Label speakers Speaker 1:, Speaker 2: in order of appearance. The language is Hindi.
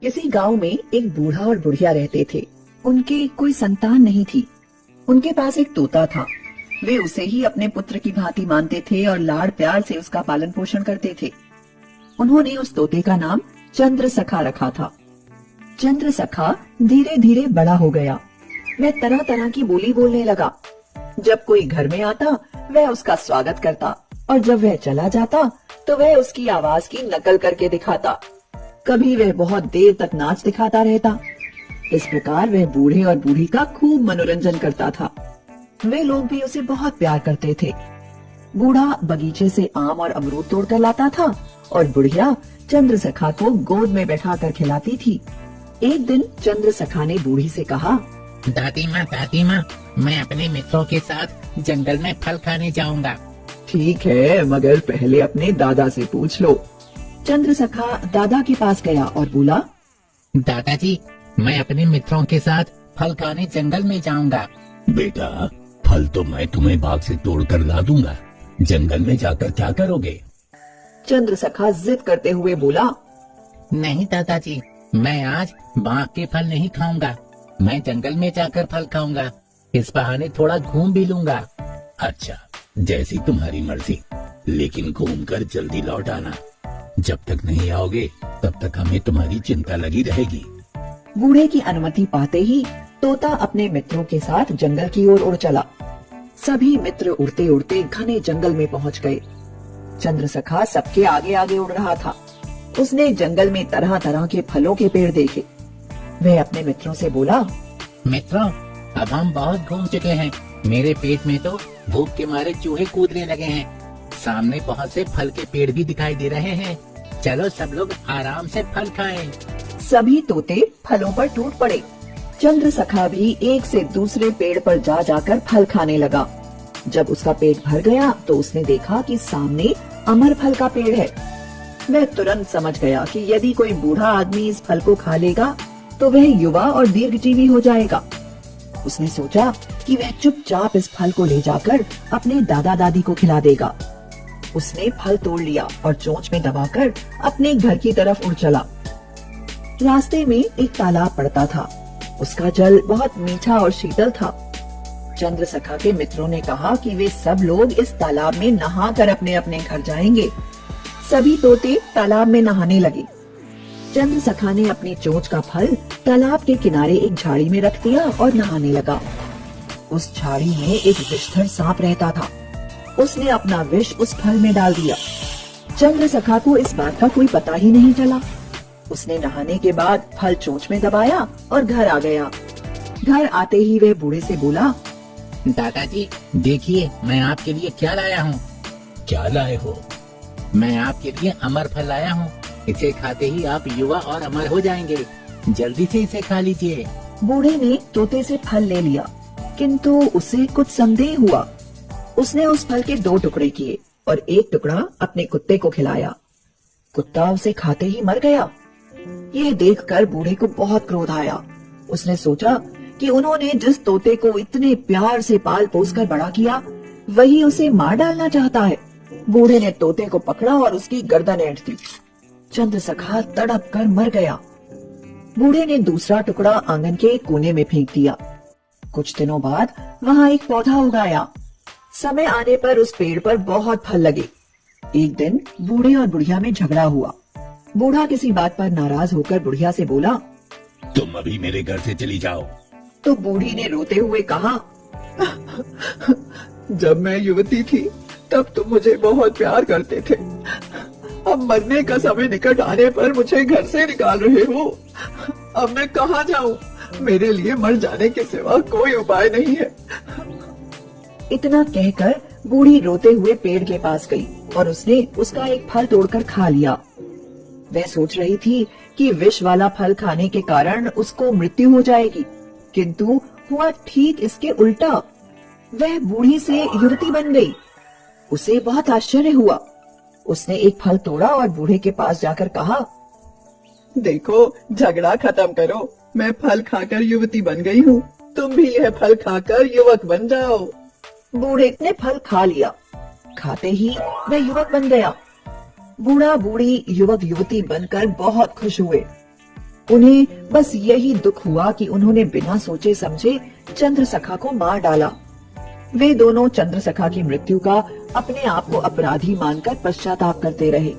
Speaker 1: किसी गांव में एक बूढ़ा और बुढ़िया रहते थे। उनके कोई संतान नहीं थी। उनके पास एक तोता था। वे उसे ही अपने पुत्र की भांति मानते थे और लाड़ प्यार से उसका पालन पोषण करते थे। उन्होंने उस तोते का नाम चंद्रसखा रखा था। चंद्रसखा धीरे धीरे बड़ा हो गया। वह तरह तरह की बोली बोलने लगा। जब कोई घर में आता वह उसका स्वागत करता और जब वह चला जाता तो वह उसकी आवाज की नकल करके दिखाता। कभी वह बहुत देर तक नाच दिखाता रहता। इस प्रकार वह बूढ़े और बूढ़ी का खूब मनोरंजन करता था। वे लोग भी उसे बहुत प्यार करते थे। बूढ़ा बगीचे से आम और अमरूद तोड़कर लाता था और बुढ़िया चंद्रसखा को गोद में बैठाकर खिलाती थी। एक दिन चंद्रसखा ने बूढ़ी से कहा,
Speaker 2: दादी माँ, मैं अपने मित्रों के साथ जंगल में फल खाने जाऊंगा।
Speaker 1: ठीक है, मगर पहले अपने दादा से पूछ लो। चंद्रसखा दादा के पास गया और बोला,
Speaker 2: दादाजी, मैं अपने मित्रों के साथ फल खाने जंगल में जाऊंगा।
Speaker 3: बेटा, फल तो मैं तुम्हें बाग से तोड़ कर ला दूंगा। जंगल में जाकर क्या करोगे?
Speaker 1: चंद्रसखा जिद करते हुए बोला,
Speaker 2: नहीं दादाजी, मैं आज बाग के फल नहीं खाऊंगा। मैं जंगल में जाकर फल खाऊंगा। इस बहाने थोड़ा घूम भी लूंगा।
Speaker 3: अच्छा, जैसी तुम्हारी मर्जी, लेकिन घूमकर जल्दी लौट आना। जब तक नहीं आओगे तब तक हमें तुम्हारी चिंता लगी रहेगी।
Speaker 1: बूढ़े की अनुमति पाते ही तोता अपने मित्रों के साथ जंगल की ओर उड़ चला। सभी मित्र उड़ते उड़ते घने जंगल में पहुंच गए। चंद्रसखा सबके आगे आगे उड़ रहा था। उसने जंगल में तरह तरह के फलों के पेड़ देखे। वह अपने मित्रों से बोला,
Speaker 2: मित्रों, अब हम बहुत घूम चुके हैं। मेरे पेट में तो भूख के मारे चूहे कूदने लगे हैं। सामने बहुत से फल के पेड़ भी दिखाई दे रहे हैं। चलो सब लोग आराम से फल खाएं।
Speaker 1: सभी तोते फलों पर टूट पड़े। चंद्रसखा भी एक से दूसरे पेड़ पर जा जाकर फल खाने लगा। जब उसका पेट भर गया तो उसने देखा कि सामने अमर फल का पेड़ है। वह तुरंत समझ गया कि यदि कोई बूढ़ा आदमी इस फल को खा लेगा तो वह युवा और दीर्घजीवी हो जाएगा। उसने सोचा कि वह चुपचाप इस फल को ले जाकर अपने दादा दादी को खिला देगा। उसने फल तोड़ लिया और चोंच में दबाकर अपने घर की तरफ उड़ चला। रास्ते में एक तालाब पड़ता था। उसका जल बहुत मीठा और शीतल था। चंद्रसखा के मित्रों ने कहा कि वे सब लोग इस तालाब में नहाकर अपने अपने घर जाएंगे। सभी तोते तालाब में नहाने लगे। चंद्रसखा ने अपनी चोंच का फल तालाब के किनारे एक झाड़ी में रख दिया और नहाने लगा। उस झाड़ी में एक विषधर सांप रहता था। उसने अपना विष उस फल में डाल दिया। चंद्रसखा को इस बात का कोई पता ही नहीं चला। उसने नहाने के बाद फल चोंच में दबाया और घर आ गया। घर आते ही वह बूढ़े से बोला,
Speaker 2: दादाजी, देखिए मैं आपके लिए क्या लाया हूँ।
Speaker 3: क्या लाए हो?
Speaker 2: मैं आपके लिए अमर फल लाया हूँ। इसे खाते ही आप युवा और अमर हो जाएंगे। जल्दी से इसे खा लीजिए।
Speaker 1: बूढ़े ने तोते से फल ले लिया, किंतु उसे कुछ संदेह हुआ। उसने उस फल के 2 टुकड़े किए और एक टुकड़ा अपने कुत्ते को खिलाया। कुत्ता उसे खाते ही मर गया। यह देखकर बूढ़े को बहुत क्रोध आया। उसने सोचा कि उन्होंने जिस तोते को इतने प्यार से पाल पोस कर बड़ा किया, वही उसे मार डालना चाहता है। बूढ़े ने तोते को पकड़ा और उसकी गर्दन ऐंठ दी। चंद्रसखा तड़प कर मर गया। बूढ़े ने दूसरा टुकड़ा आंगन के एक कोने में फेंक दिया। कुछ दिनों बाद वहाँ एक पौधा उगाया। समय आने पर उस पेड़ पर बहुत फल लगे। एक दिन बूढ़े और बुढ़िया में झगड़ा हुआ। बूढ़ा किसी बात पर नाराज होकर बुढ़िया से बोला,
Speaker 3: तुम अभी मेरे घर से चली जाओ।
Speaker 1: तो बूढ़ी ने रोते हुए कहा, जब मैं युवती थी तब तुम मुझे बहुत प्यार करते थे। अब मरने का समय निकट आने पर मुझे घर से निकाल रहे हो। अब मैं कहाँ जाऊँ? मेरे लिए मर जाने के सिवा कोई उपाय नहीं है। इतना कहकर बूढ़ी रोते हुए पेड़ के पास गई और उसने उसका एक फल तोड़कर खा लिया। वह सोच रही थी कि विष वाला फल खाने के कारण उसको मृत्यु हो जाएगी, किंतु हुआ ठीक इसके उल्टा। वह बूढ़ी से युवती बन गई। उसे बहुत आश्चर्य हुआ। उसने एक फल तोड़ा और बूढ़े के पास जाकर कहा, देखो, झगड़ा खत्म करो। मैं फल खाकर युवती बन गई हूँ। तुम भी यह फल खाकर युवक बन जाओ। बूढ़े ने फल खा लिया। खाते ही वह युवक बन गया। बूढ़ा बूढ़ी युवक युवती बनकर बहुत खुश हुए। उन्हें बस यही दुख हुआ कि उन्होंने बिना सोचे समझे चंद्रसखा को मार डाला। वे दोनों चंद्रसखा की मृत्यु का अपने आप को अपराधी मानकर पश्चाताप करते रहे।